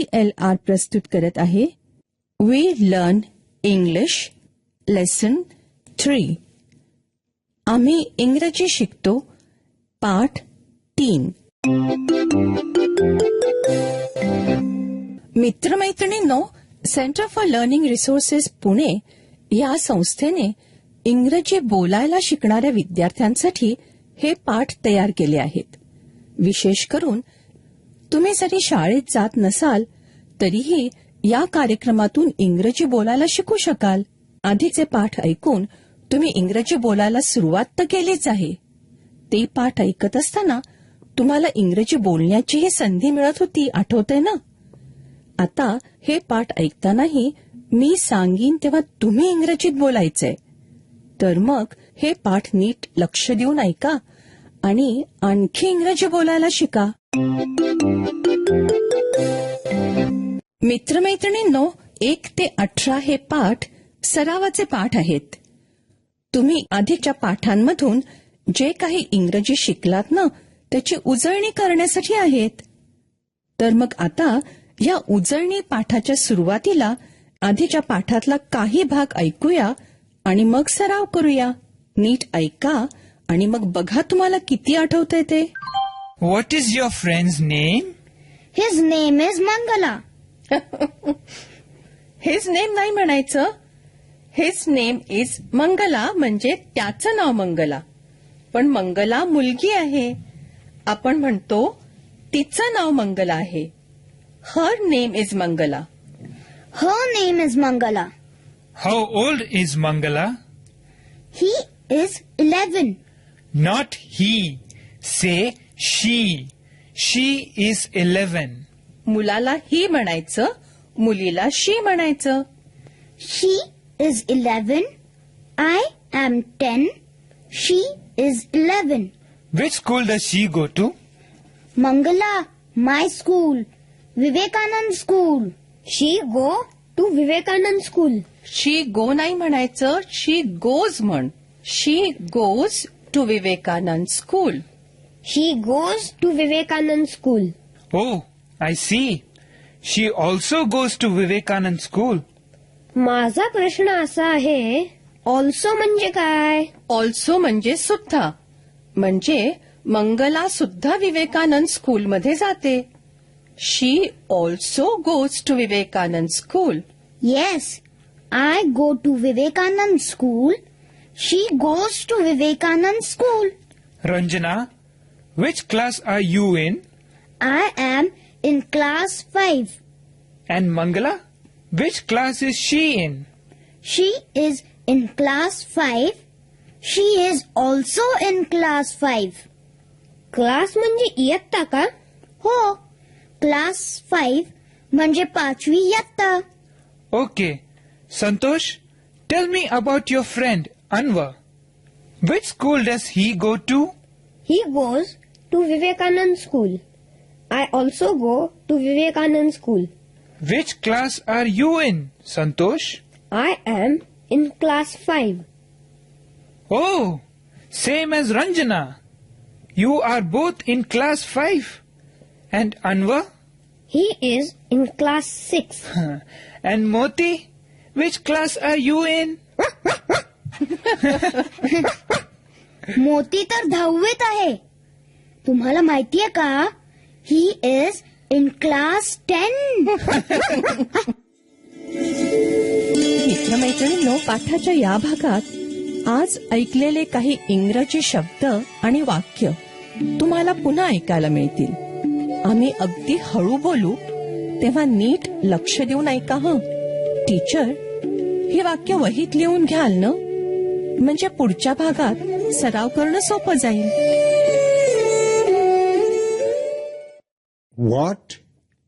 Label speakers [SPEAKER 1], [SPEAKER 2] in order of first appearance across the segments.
[SPEAKER 1] ICLR प्रस्तुत करत आहे वी लर्न इंग्लिश लेसन 3. आम्ही इंग्रजी शिकतो पाठ 3. मित्रमैत्रिणींनो, centre for learning resources Pune या संस्थेने इंग्रजी बोलायला शिकणाऱ्या विद्यार्थ्यांसाठी हे पाठ तयार केले आहेत. विशेष करून तुम्ही जरी शाळेत जात नसाल तरीही या कार्यक्रमातून इंग्रजी बोलायला शिकू शकाल. आधीचे पाठ ऐकून तुम्ही इंग्रजी बोलायला सुरुवात तर केलीच आहे. ते पाठ ऐकत असताना तुम्हाला इंग्रजी बोलण्याचीही संधी मिळत होती, आठवतंय ना? आता हे पाठ ऐकतानाही मी सांगीन तेव्हा तुम्ही इंग्रजीत बोलायचंय. तर मग हे पाठ नीट लक्ष देऊन ऐका आणि आणखी इंग्रजी बोलायला शिका. मित्रमैत्रिणींनो, 1 ते 18 हे पाठ सरावाचे पाठ आहेत. तुम्ही आधीच्या पाठांमधून जे काही इंग्रजी शिकलात ना त्याची उजळणी करण्यासाठी आहेत. तर मग आता या उजळणी पाठाच्या सुरुवातीला आधीच्या पाठातला काही भाग ऐकूया आणि मग सराव करूया. नीट ऐका आणि मग बघा तुम्हाला किती आठवतंय ते.
[SPEAKER 2] What is your friend's name?
[SPEAKER 3] His name is Mangala.
[SPEAKER 1] His name नाही म्हणायचं. हिज नेम इज मंगला म्हणजे त्याचं नाव मंगला. पण मंगला मुलगी आहे. आपण म्हणतो तिचं नाव मंगला आहे. Her name is Mangala.
[SPEAKER 3] Her name is Mangala.
[SPEAKER 2] How old is Mangala?
[SPEAKER 3] He is 11.
[SPEAKER 2] Not he. Say she. She is 11.
[SPEAKER 1] मुलाला ही म्हणायचं, मुलीला शी म्हणायचं.
[SPEAKER 3] She is 11. I am 10. She is 11.
[SPEAKER 2] Which school does she go to?
[SPEAKER 3] Mangala, my school. Vivekanand school. She go to Vivekanand school.
[SPEAKER 1] She go नाही म्हणायचं, she goes म्हण. She goes to Vivekananda school.
[SPEAKER 3] She goes to Vivekanand school.
[SPEAKER 2] Oh, I see. She also goes to Vivekanand school.
[SPEAKER 3] माझा प्रश्न असा आहे, also म्हणजे काय?
[SPEAKER 1] Also म्हणजे सुद्धा. म्हणजे मंगला सुद्धा विवेकानंद स्कूलमध्ये जाते. She also goes to Vivekananda school.
[SPEAKER 3] Yes, I go to Vivekanand school. She goes to Vivekanand school.
[SPEAKER 2] Ranjana, which class are you in?
[SPEAKER 3] I am in class 5.
[SPEAKER 2] And Mangala, which class is she in?
[SPEAKER 3] She is in class 5. She is also in class 5. Class म्हणजे इयत्ता का? हो, class 5 म्हणजे 5वी इयत्ता.
[SPEAKER 2] Okay. Santosh, tell me about your friend Anwar. Which school does he go to?
[SPEAKER 3] He goes to Vivekanand school. I also go to Vivekanand school.
[SPEAKER 2] Which class are you in, Santosh?
[SPEAKER 3] I am in class 5.
[SPEAKER 2] Oh, same as Ranjana. You are both in class 5. And Anwar?
[SPEAKER 3] He is in class 6.
[SPEAKER 2] And Moti? Which class are you in?
[SPEAKER 3] मोती तर 10वीत आहे. तुम्हाला माहितीये का? He is in class 10.
[SPEAKER 1] मित्रमैत्रिणींनो, पाठाच्या या भागात आज ऐकलेले काही इंग्रजी शब्द आणि वाक्य तुम्हाला पुन्हा ऐकायला मिळतील. आम्ही अगदी हळू बोलू तेव्हा नीट लक्ष देऊन ऐका हं. टीचर, ही वाक्य वहीत लिहून घ्याल ना? म्हणजे पुढच्या भागात सराव करणं सोपं जाईल.
[SPEAKER 4] What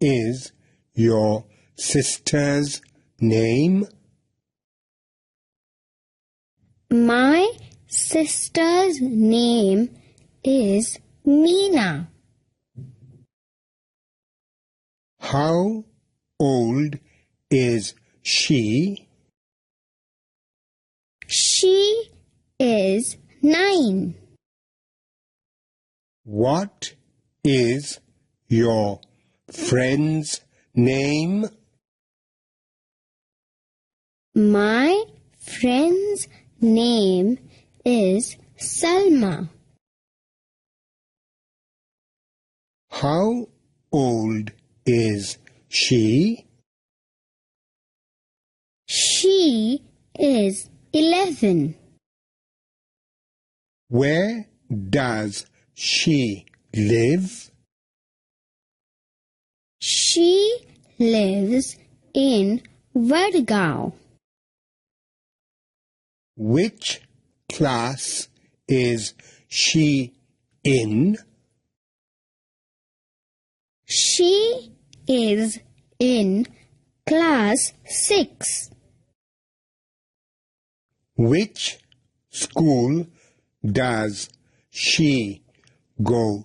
[SPEAKER 4] is your sister's name?
[SPEAKER 3] My sister's name is Meena.
[SPEAKER 4] How old is she?
[SPEAKER 3] She is 9.
[SPEAKER 4] What is your friend's name?
[SPEAKER 3] My friend's name is Salma.
[SPEAKER 4] How old is she?
[SPEAKER 3] She is 11.
[SPEAKER 4] Where does she live?
[SPEAKER 3] She lives in Vadgaon.
[SPEAKER 4] Which class is she in?
[SPEAKER 3] She is in class 6.
[SPEAKER 4] Which school does she go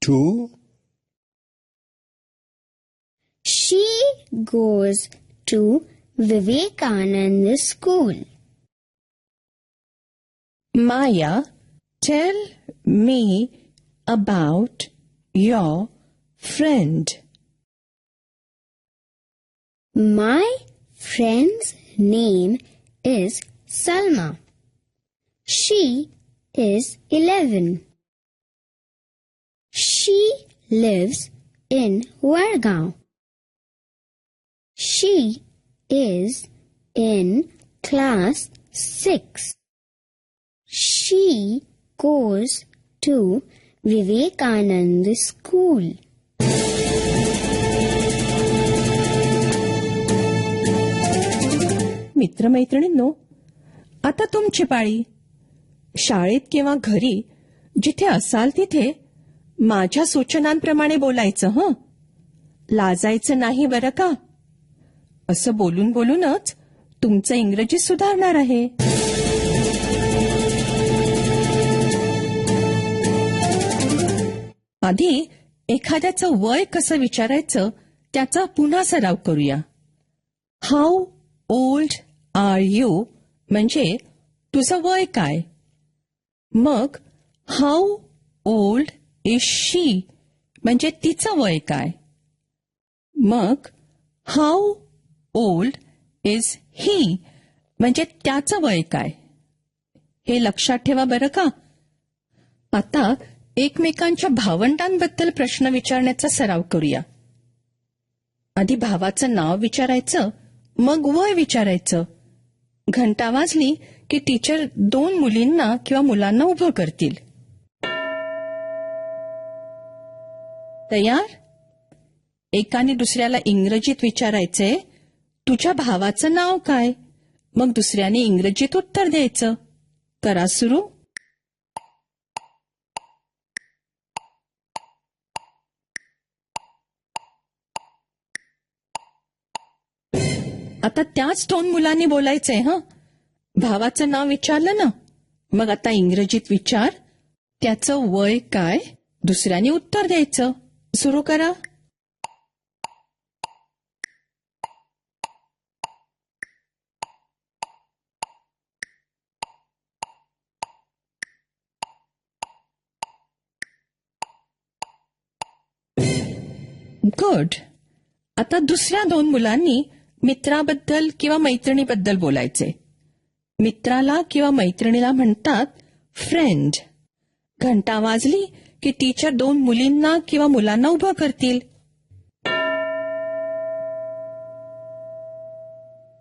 [SPEAKER 4] to?
[SPEAKER 3] She goes to Vivekananda School.
[SPEAKER 1] Maya, tell me about your friend.
[SPEAKER 3] My friend's name is Salma. She is 11. She lives in Vadgaon. She is in class 6. She goes to Vivekananda School.
[SPEAKER 1] मित्रमैत्रिणींनो, आता तुमची पाळी. शाळेत किंवा घरी जिथे असाल तिथे माझ्या सूचनांप्रमाणे बोलायचं. हं, लाजायचं नाही बरं का. असं बोलून बोलूनच तुमचं इंग्रजी सुधारणार आहे. आधी एखाद्याचं वय कसं विचारायचं त्याचा पुन्हा सराव करूया. हाऊ ओल्ड आर यू म्हणजे तुझं वय काय. मग हाऊ ओल्ड इज शी म्हणजे तिचं वय काय. मग हाऊ ओल्ड इज ही म्हणजे त्याचं वय काय. हे लक्षात ठेवा बरं का. आता एकमेकांच्या भावंडांबद्दल प्रश्न विचारण्याचा सराव करूया. आधी भावाचं नाव विचारायचं, मग वय विचारायचं. घंटा वाजली की टीचर 2 मुलींना किंवा मुलांना उभं करतील. तयार? एकाने दुसऱ्याला इंग्रजीत विचारायचंय, तुझ्या भावाचं नाव काय. मग दुसऱ्याने इंग्रजीत उत्तर द्यायचं. करा सुरू. आता त्याच 2 मुलांनी बोलायचंय. भावाचं नाव विचारलं ना, मग आता इंग्रजीत विचार, त्याचं वय काय. दुसऱ्याने उत्तर द्यायचं. सुरू करा. गुड. आता दुसऱ्या 2 मुलांनी मित्राबद्दल किंवा मैत्रिणीबद्दल बोलायचे. मित्राला किंवा मैत्रिणीला म्हणतात फ्रेंड. घंटा वाजली की टीचर 2 मुलींना किंवा मुलांना उभं करतील.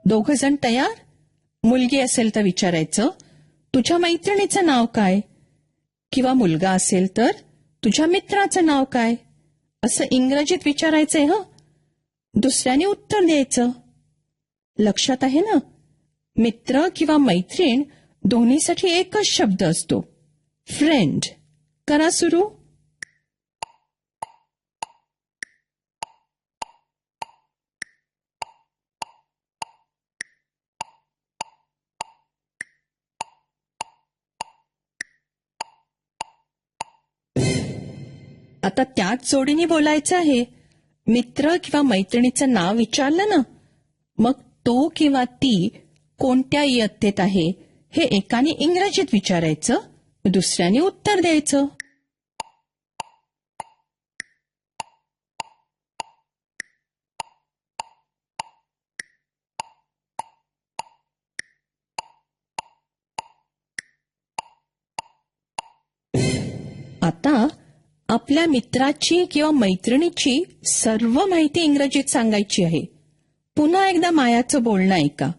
[SPEAKER 1] दोघं जण तयार? मुलगी असेल तर विचारायचं, तुझ्या मैत्रिणीचं नाव काय. किंवा मुलगा असेल तर तुझ्या मित्राचं नाव काय. असं इंग्रजीत विचारायचंय. दुसऱ्याने उत्तर द्यायचं. लक्षात आहे ना. मित्र किंवा मैत्रीण दोन्हीसाठी एकच शब्द असतो, फ्रेंड. करा सुरू. आता त्याच जोडीने बोलायचं आहे. मित्र किंवा मैत्रिणीचं नाव विचारलं ना, मग तो किंवा ती कोणत्या इयत्तेत आहे हे एकाने इंग्रजीत विचारायचं, दुसऱ्याने उत्तर द्यायचं. आता आपल्या मित्राची किंवा मैत्रिणीची सर्व माहिती इंग्रजीत सांगायची आहे. पुन्हा एकदा मायाचं बोलणं ऐका.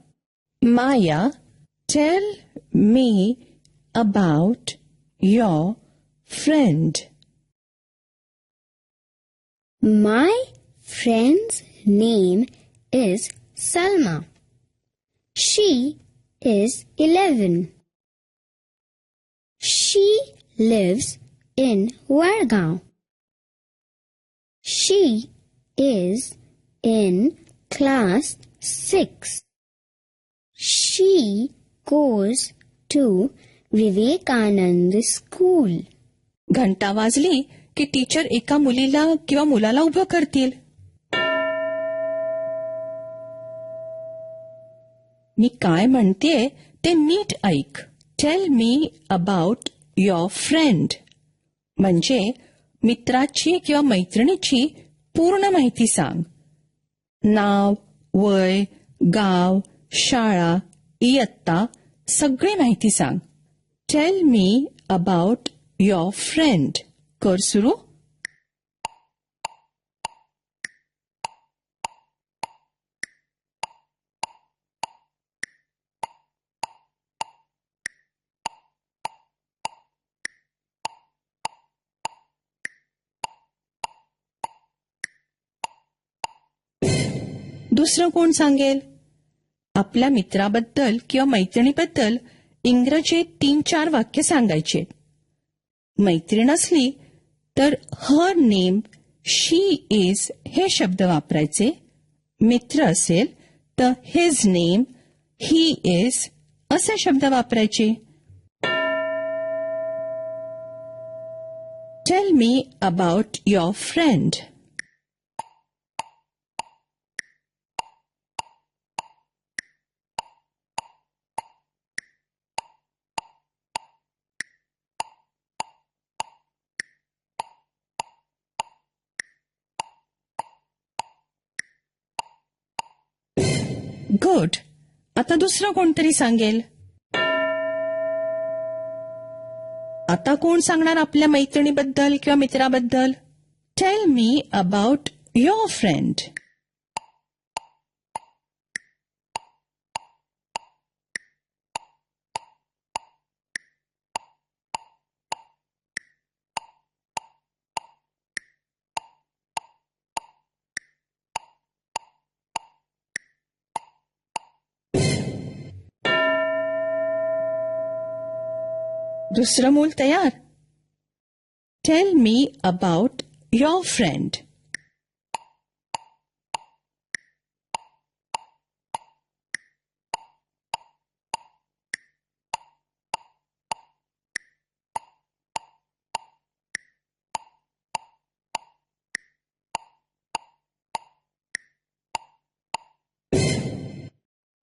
[SPEAKER 1] Maya, tell me about your friend.
[SPEAKER 3] My friend's name is Salma. She is 11. She lives in Wargaon. She is in class 6. She goes to Vivekanand School.
[SPEAKER 1] घंटा वाजली की टीचर एका मुलीला किंवा मुलाला उभं करतील. मी काय म्हणतेय ते नीट ऐक. Tail me about your friend म्हणजे मित्राची किंवा मैत्रिणीची पूर्ण माहिती सांग. नाव, वय, गाव, शाळा, इयत्ता सगळी माहिती सांग. Tail me about your friend. कर सुरू. दुसरं कोण सांगेल? आपल्या मित्राबद्दल किंवा मैत्रिणीबद्दल इंग्रजीत 3-4 वाक्य सांगायचे. मैत्रीण असली तर हर नेम, शी इज हे शब्द वापरायचे. मित्र असेल तर हिज नेम, ही इज असे शब्द वापरायचे. Tail me about your friend. Good. आता दुसरं कोणतरी सांगेल. आता कोण सांगणार आपल्या मैत्रिणीबद्दल किंवा मित्राबद्दल? Tell me about your friend. दुसरं मूल तयार. Tell me about your friend.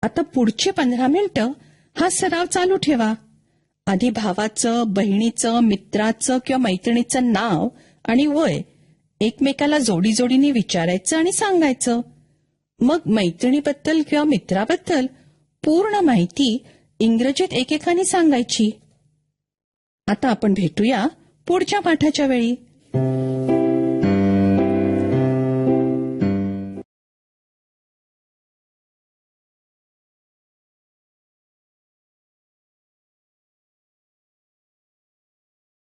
[SPEAKER 1] आता पुढची 15 मिनिटं हा सराव चालू ठेवा. आधी भावाचं, बहिणीचं, मित्राचं किंवा मैत्रिणीचं नाव आणि वय एकमेकाला जोडीने विचारायचं आणि सांगायचं. मग मैत्रिणीबद्दल किंवा मित्राबद्दल पूर्ण माहिती इंग्रजीत एकेकाने सांगायची. आता आपण भेटूया पुढच्या पाठाच्या वेळी.